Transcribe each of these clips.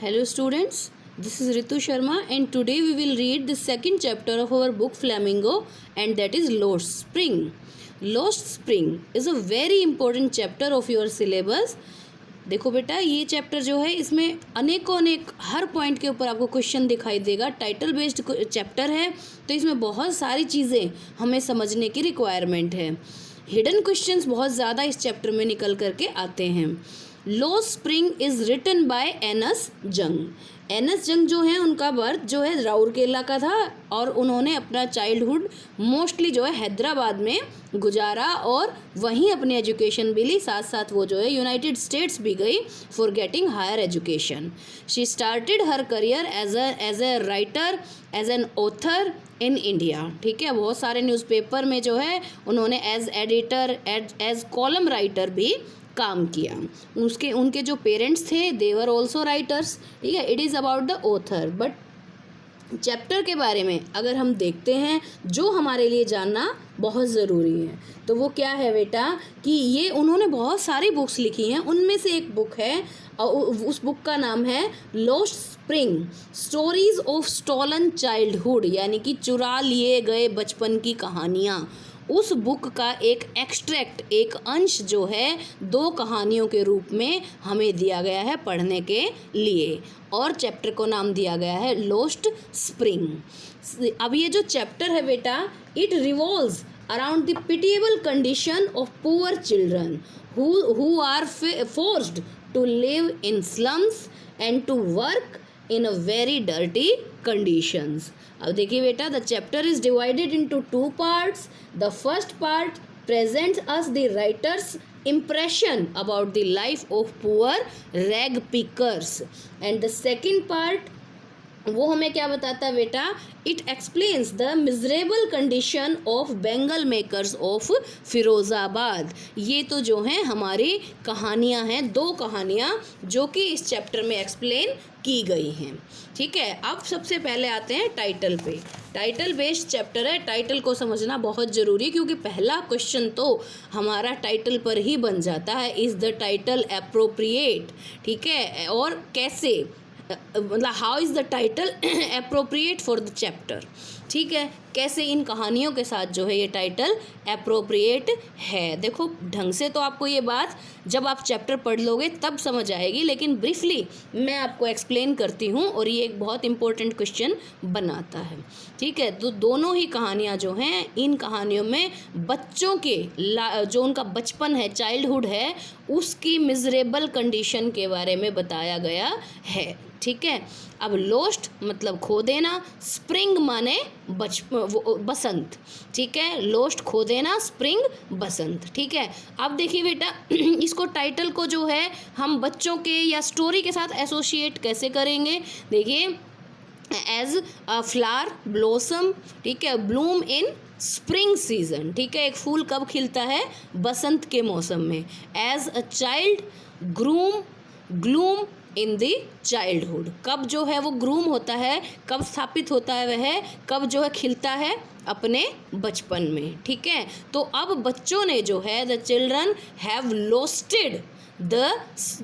Hello students, this is Ritu Sharma and today we will read the second chapter of our book Flamingo and that is Lost Spring. Lost Spring is a very important chapter of your syllabus. देखो बेटा ये chapter जो है इसमें अनेकों अनेक हर point के ऊपर आपको क्वेश्चन दिखाई देगा। टाइटल बेस्ड चैप्टर है तो इसमें बहुत सारी चीज़ें हमें समझने की रिक्वायरमेंट है। हिडन क्वेश्चंस बहुत ज़्यादा इस चैप्टर में निकल करके आते हैं। Lost spring is written by Anees Jung. Anees Jung जो है उनका बर्थ जो है राउरकेला का था और उन्होंने अपना चाइल्डहुड मोस्टली जो है हैदराबाद में गुजारा और वहीं अपनी एजुकेशन भी ली। साथ साथ वो जो है यूनाइटेड स्टेट्स भी गई for getting higher education. She started her career as a writer as an author in India. ठीक है, बहुत सारे न्यूज़पेपर में जो है उन्होंने as editor as column writer भी काम किया। उनके जो पेरेंट्स थे दे वर ऑल्सो राइटर्स। ठीक है, it is about the author. But chapter के बारे में अगर हम देखते हैं जो हमारे लिए जानना बहुत ज़रूरी है तो वो क्या है बेटा कि ये उन्होंने बहुत सारी बुक्स लिखी हैं। उनमें से एक बुक है और उस बुक का नाम है lost spring stories of stolen childhood, यानी कि चुरा लिए गए बचपन की कहानियाँ। उस बुक का एक एक्सट्रैक्ट एक अंश जो है 2 कहानियों के रूप में हमें दिया गया है पढ़ने के लिए और चैप्टर को नाम दिया गया है लॉस्ट स्प्रिंग। अब ये जो चैप्टर है बेटा it revolves around the pitiable condition of poor children who are forced to live in slums and to work in a very dirty conditions. अब देखिए बेटा the chapter is divided into 2 parts. The first part presents us the writer's impression about the life of poor rag pickers and the second part वो हमें क्या बताता है बेटा it explains the miserable condition of Bengal makers of Firozabad. ये तो जो हैं हमारी कहानियाँ हैं 2 कहानियाँ जो कि इस चैप्टर में एक्सप्लेन की गई हैं। ठीक है, अब सबसे पहले आते हैं टाइटल पे। टाइटल बेस्ड चैप्टर है, टाइटल को समझना बहुत ज़रूरी है क्योंकि पहला क्वेश्चन तो हमारा टाइटल पर ही बन जाता है। Is the title appropriate? ठीक है, और कैसे मतलब how is the title appropriate for the chapter. ठीक है, कैसे इन कहानियों के साथ जो है ये टाइटल एप्रोप्रिएट है। देखो ढंग से तो आपको ये बात जब आप चैप्टर पढ़ लोगे तब समझ आएगी, लेकिन ब्रीफली मैं आपको एक्सप्लेन करती हूँ और ये एक बहुत इंपॉर्टेंट क्वेश्चन बनाता है। ठीक है, तो दोनों ही कहानियाँ जो हैं इन कहानियों में बच्चों के जो उनका बचपन है चाइल्डहुड है उसकी मिजरेबल कंडीशन के बारे में बताया गया है। ठीक है, अब लॉस्ट मतलब खो देना, स्प्रिंग माने बसंत। ठीक है, लॉस्ट खो देना, स्प्रिंग बसंत। ठीक है, अब देखिए बेटा इसको टाइटल को जो है हम बच्चों के या स्टोरी के साथ एसोसिएट कैसे करेंगे। देखिए एज अ फ्लावर ब्लॉसम, ठीक है, ब्लूम इन स्प्रिंग सीजन। ठीक है, एक फूल कब खिलता है? बसंत के मौसम में। As a child gloom in the childhood, कब जो है वो ग्रूम होता है, कब स्थापित होता है वह, कब जो है खिलता है अपने बचपन में। ठीक है, तो अब बच्चों ने जो है the children have losted the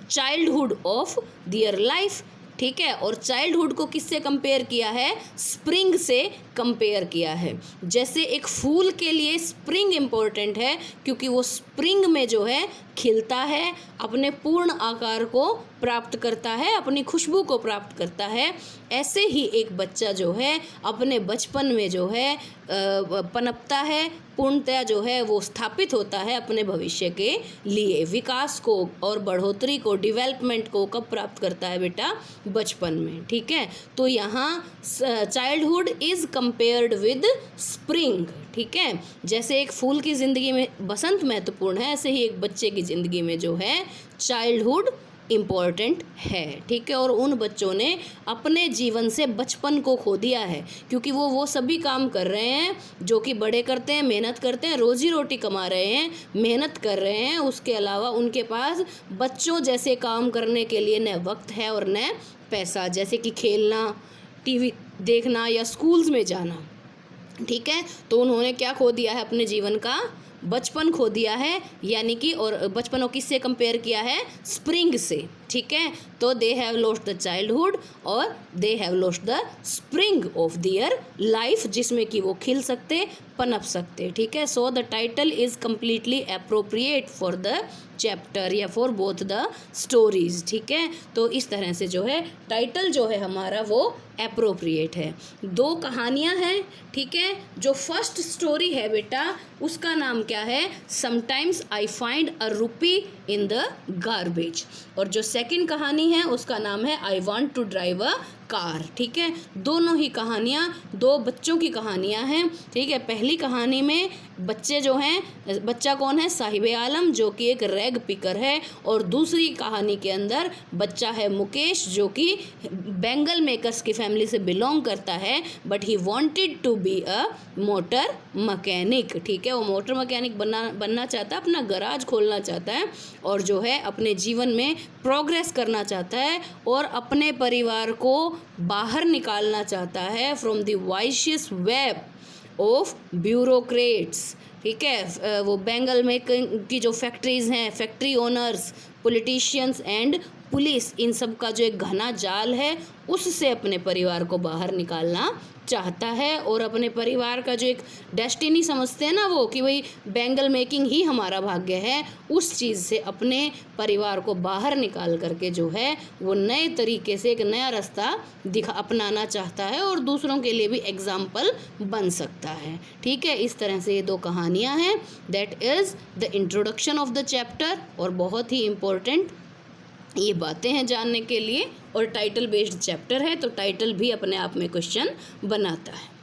childhood of their life. ठीक है, और चाइल्डहुड को किससे कंपेयर किया है? स्प्रिंग से कंपेयर किया है। जैसे एक फूल के लिए स्प्रिंग इम्पोर्टेंट है क्योंकि वो स्प्रिंग में जो है खिलता है, अपने पूर्ण आकार को प्राप्त करता है, अपनी खुशबू को प्राप्त करता है। ऐसे ही एक बच्चा जो है अपने बचपन में जो है पनपता है, पूर्णतया जो है वो स्थापित होता है अपने भविष्य के लिए। विकास को और बढ़ोतरी को, डेवलपमेंट को कब प्राप्त करता है बेटा? बचपन में। ठीक है, तो यहाँ childhood is compared with spring. ठीक है, जैसे एक फूल की ज़िंदगी में बसंत महत्वपूर्ण है ऐसे ही एक बच्चे की ज़िंदगी में जो है चाइल्डहुड इम्पॉर्टेंट है। ठीक है, और उन बच्चों ने अपने जीवन से बचपन को खो दिया है क्योंकि वो सभी काम कर रहे हैं जो कि बड़े करते हैं, मेहनत करते हैं, रोजी रोटी कमा रहे हैं, मेहनत कर रहे हैं। उसके अलावा उनके पास बच्चों जैसे काम करने के लिए न वक्त है और न पैसा, जैसे कि खेलना, टीवी देखना या स्कूल्स में जाना। ठीक है, तो उन्होंने क्या खो दिया है? अपने जीवन का बचपन खो दिया है, यानी कि और बचपन को किससे कंपेयर किया है? स्प्रिंग से। ठीक है। तो they have lost the childhood और they have lost the spring of their life, जिसमें कि वो खिल सकते, पनप सकते, ठीक है। So the title is completely appropriate for the chapter या फॉर बोथ द स्टोरीज, ठीक है। तो इस तरह से जो है टाइटल जो है हमारा वो अप्रोप्रिएट है। दो कहानियाँ हैं, ठीक है। जो फर्स्ट स्टोरी है बेटा उसका नाम क्या है, sometimes I find a rupee in the garbage, और जो सेकंड कहानी है उसका नाम है I want to drive a car, ठीक है। दोनों ही कहानियाँ दो बच्चों की कहानियाँ हैं, ठीक है। पहली कहानी में बच्चे जो हैं, बच्चा कौन है, साहिबे आलम जो कि एक रैग पिकर है, और दूसरी कहानी के अंदर बच्चा है मुकेश जो कि बैंगल मेकर्स की फैमिली से बिलोंग करता है, but he wanted to be a motor mechanic, ठीक है। वो मोटर मैकेनिक बनना चाहता है, अपना गराज खोलना चाहता है, और जो है अपने जीवन में प्रोग्रेस करना चाहता है, और अपने परिवार को बाहर निकालना चाहता है from the vicious web of bureaucrats, ठीक है। वो बेंगल में की जो फैक्ट्रीज़ हैं, factory owners, politicians and police, इन सब का जो एक घना जाल है उससे अपने परिवार को बाहर निकालना चाहता है, और अपने परिवार का जो एक डेस्टिनी समझते हैं ना वो, कि भाई बेंगल मेकिंग ही हमारा भाग्य है, उस चीज़ से अपने परिवार को बाहर निकाल करके जो है वो नए तरीके से एक नया रास्ता अपनाना चाहता है, और दूसरों के लिए भी एग्जाम्पल बन सकता है, ठीक है। इस तरह से ये दो कहानियाँ हैं। That is the introduction of the chapter, और बहुत ही इम्पोर्टेंट ये बातें हैं जानने के लिए, और टाइटल बेस्ड चैप्टर है तो टाइटल भी अपने आप में क्वेश्चन बनाता है।